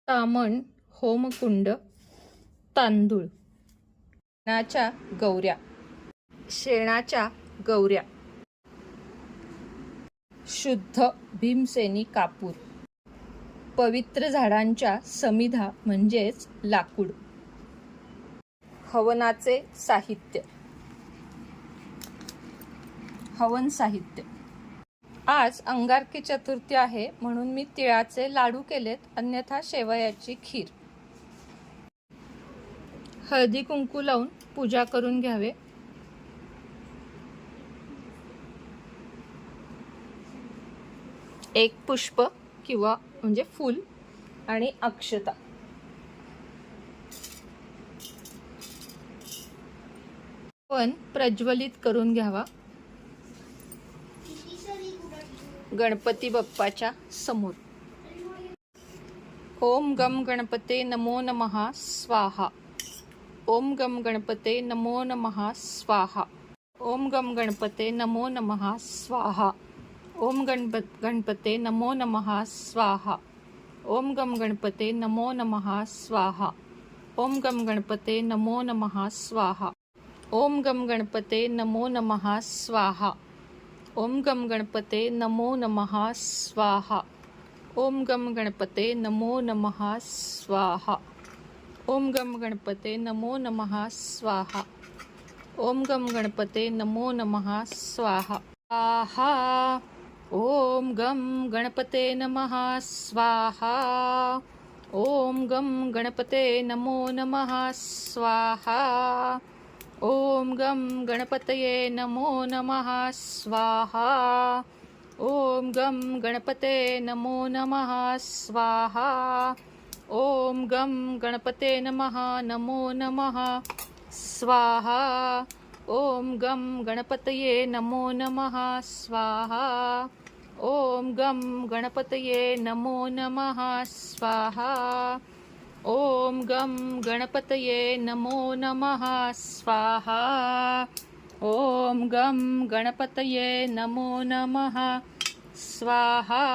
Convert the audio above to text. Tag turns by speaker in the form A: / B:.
A: तामण, होमकुंड, तांदूळ, शेणाच्या गौऱ्या, शेणाच्या गौऱ्या, शुद्ध भीमसेनी कापूर, पवित्र झाडांच्या समिधा म्हणजेच लाकूड, हवनाचे साहित्य, हवन साहित्य. आज अंगारकी चतुर्थी आहे म्हणून मी तिळाचे लाडू केलेत, अन्यथा शेवयाची खीर. हळदी कुंकू लावून पूजा करून घ्यावे. एक पुष्प किंवा म्हणजे फूल आणि अक्षता. पण प्रज्वलित करून घ्यावा गणपती बाप्पाच्या समोर. ओम गम गणपते नमो नमः स्वाहा. ओम गम गणपते नमो नमः स्वाहा. ओम गम गणपते नमो नमः स्वाहा. ओम गणपते नमो नमः स्वाहा. ओम गम गणपते नमो नमः स्वाहा. ओम गम गणपते नमो नमः स्वाहा. ओम गम गणपते नमो नमः स्वाहा. ओम गम गणपते नमो नमः स्वाहा. ओम गम गणपते नमो नमः स्वाहा. ओम गम गणपते नमो नमः स्वाहा. ओम गम गणपते नमो नमः स्वाहा. स्वाहा. ओम गम गणपते नमः स्वाहा. ओम गम गणपते नमो नमः स्वाहा. ओम गम गणपतये नमो नमः स्वाहा. ओम गम गणपते नमो नमः स्वाहा. ओम गम गणपते नमः नमो नमः स्वाहा. ओम गम गणपतये नमो नमः स्वाहा. ओम गम गणपतये नमो नमः स्वाहा. ओम गम गणपतये नमो नमः स्वाहा. ओम गम गणपतये नमो नमः स्वाहा.